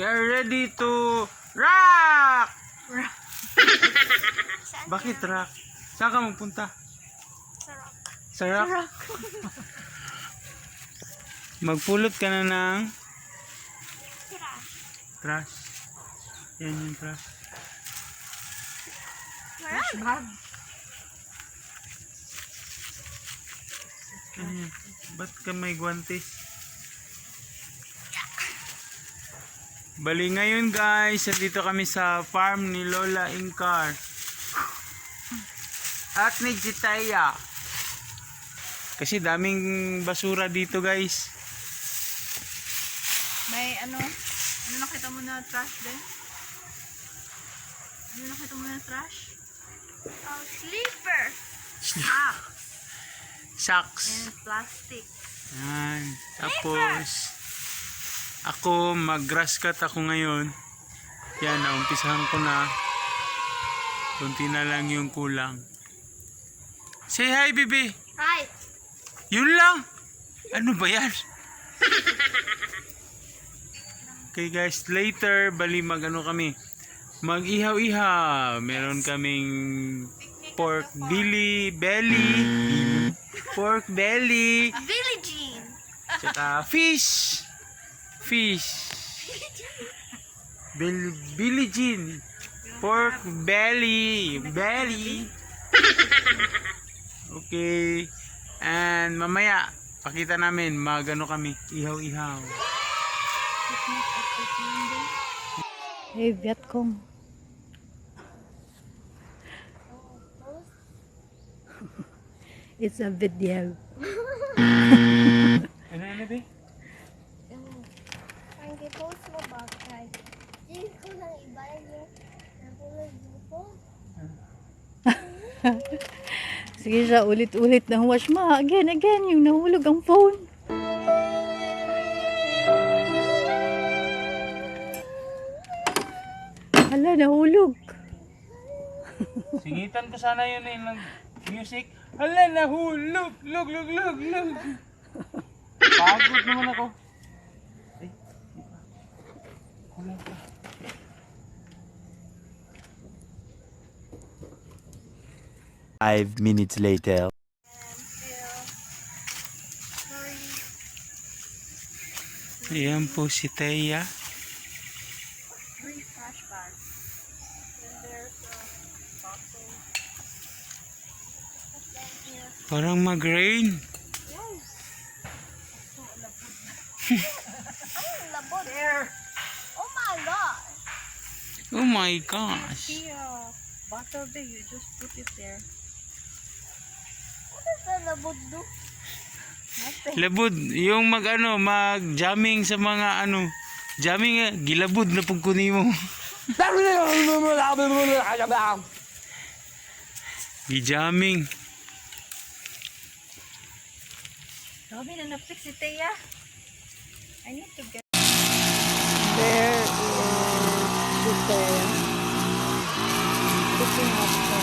are ready to rock! Bakit rock? Saan ka magpunta? Sa rock? Magpulot ka na ng trash. Yan yung trash. Ayan. Ba't ka may guwantes? Bali ngayon guys, dito kami sa farm ni Lola Incar at ni Jitaya. Kasi daming basura dito guys. May ano nakita mo na trash din? Ano nakita mo na trash? Oh, sleeper! Socks. And plastic. Yan. Tapos ako mag-grass cut ako ngayon. Yan, naumpisahan ko na. Kunti na lang yung kulang. Say hi, baby. Hi! Yun lang. Ano ba yan? Okay guys, later bali mag-ano kami. Mag-ihaw-ihaw. Meron kaming pork belly. Pork belly. Billie Jean! Tsaka fish. Billie Jean. Pork belly. Okay. And mamaya, pakita namin, magano kami, ihaw-ihaw. Hey, Vietcong. It's a video. Ano, be? Ang i-post mo ba kay? Hindi ko nang ibayad yung nahulog yung phone. Sige siya, ulit-ulit na wash mo. Again, yung nahulog ang phone. Hala, nahulog. Singitan ko sana yun ng music. Hala, nahulog. Lug. Pagod naman ako. Ay, kulang pa. Five minutes later. Ayan po si Teya. Three trash bags. Then there's a bottle. Parang mag-rain. Labot. There. Oh my God. Oh my gosh. See a bottle there, you just put it there. What does the labot do? Nothing. Labud, yung mag-jamming sa mga jamming gilabud na pagkunin mo. Gi-jamming. Robin, nanapik si Teya. I need to get... There is the Teya. Picking up the...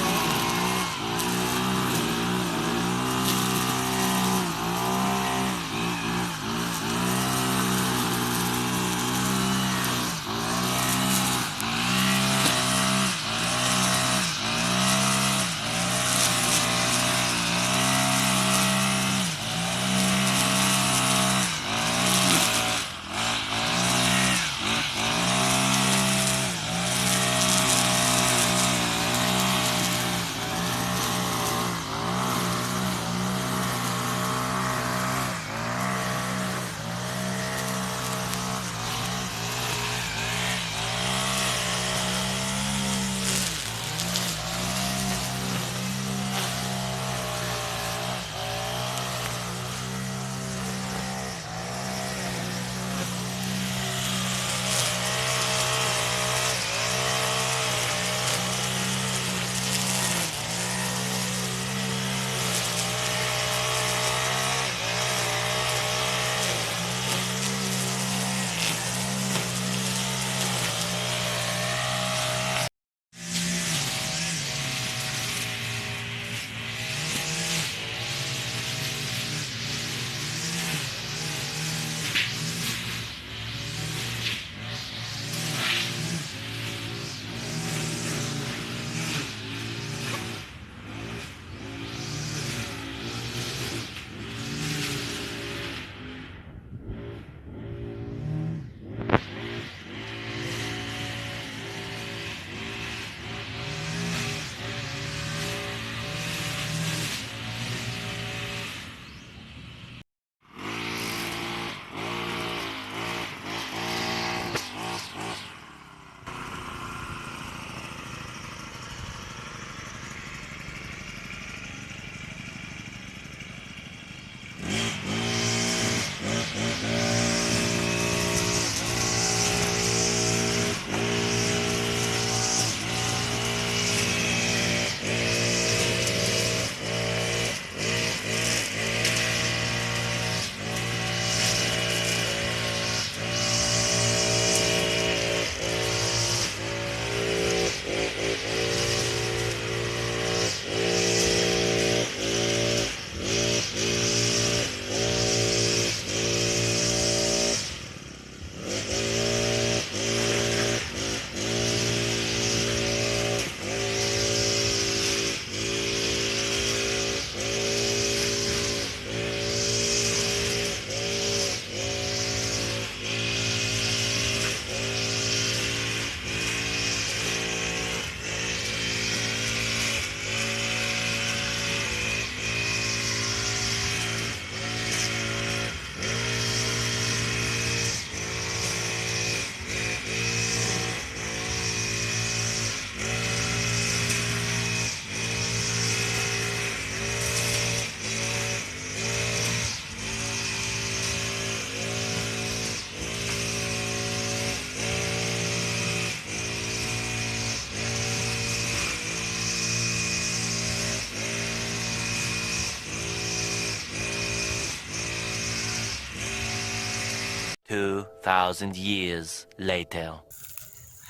2,000 years later.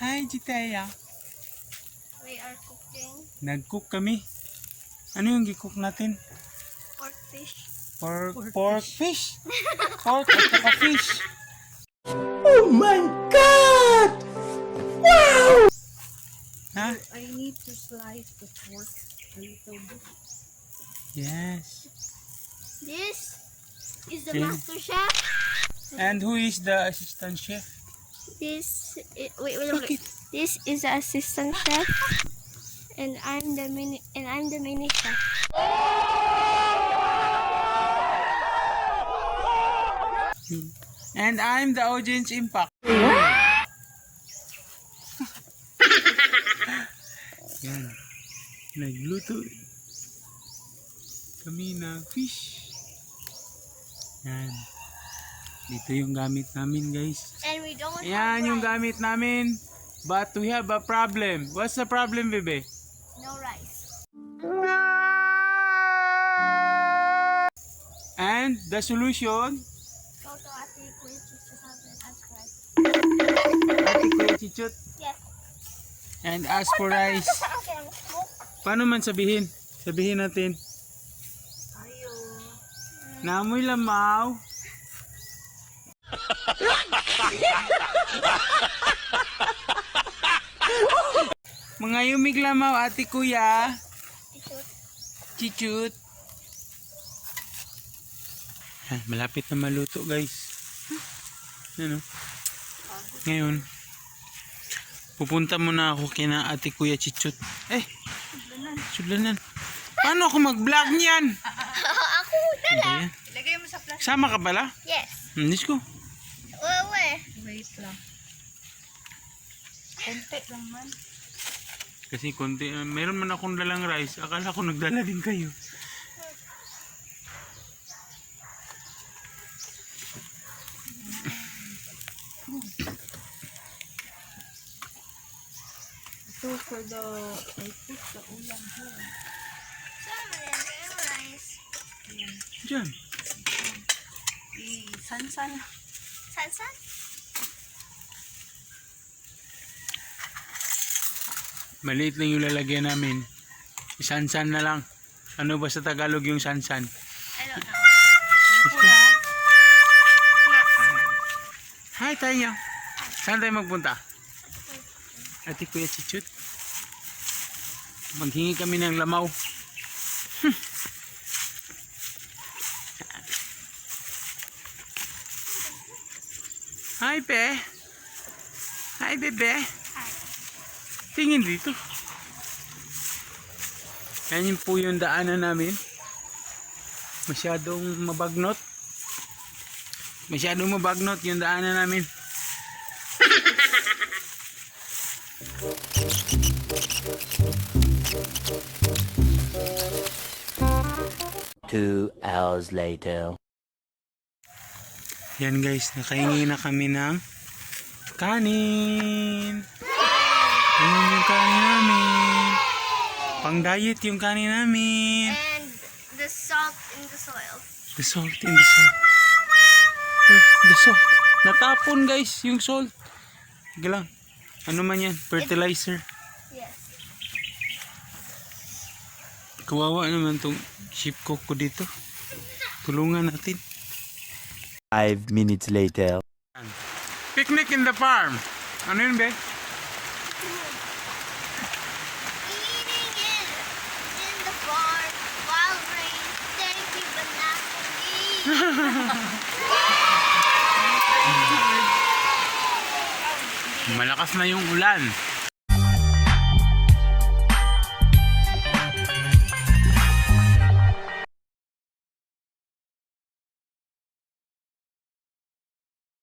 Hi, Jitaya. We are cooking Nag-cook kami. Ano yung gi-cook natin? pork fish. Pork fish. Pork at saka fish. Ha? I need to slice the pork a little bit. Yes. This is the Okay. master chef. And who is the assistant chef? Wait. This is the assistant chef, and I'm the mini chef. And I'm the audience impact. Yan. Nagluto kami ng fish. Yan. Dito yung gamit namin, guys. And we don't Yan have yung rice. gamit namin. But we have a problem. What's the problem, bebe? No rice. And the solution, Go to Ate Queen to have an ask rice. Ate Kuya Chichot, Yes. and ask for rice. Okay, I'm smoke. Paano man sabihin? Sabihin natin. Ayo. Namoy lamaw. Mga yumig lamaw, ate kuya. Chichut. Ah, malapit na maluto, guys. Ano? Ngayon, pupunta muna ako kina ate kuya Chichut. Sudlanan. Paano ako mag-vlog niyan? Ako na Ano lang. yan? Ilagay mo sa plastic. Sama ka pala? Yes. Let's go. Wait. Wait lang. Konti lang man. Kasi konti, meron man akong dalang rice. Akala ko nagdala din kayo. So for the, I put the ulam here. Sama na yung rice. Diyan. Sansan. Sansan? Maliit lang yung lalagyan namin. Sansan na lang. Ano ba sa Tagalog yung sansan? I don't know. Hi tayo. Saan tayo magpunta? Ate Kuya Chichut. Maghingi kami ng lamaw. Hi pe. Hi bebe. Tingin dito. Yan yung po yung daanan namin. Masyadong mabagnot. Masyadong mabagnot yung daanan namin. Two hours later. Yan guys, nakahingi na kami ng kanin. Ayan yung kanin namin. Pang diet yung kanin namin. And the salt in the soil. The salt in the salt. The salt. Natapon guys yung salt. Sige lang. Ano man yan? Fertilizer. Yes. Kawawa naman tong sheep cook ko dito. Tulungan natin. 5 minutes later. Picnic in the farm. Ano yun be? Eating in the farm while rain. Thank you, but not for me. Malakas na yung ulan.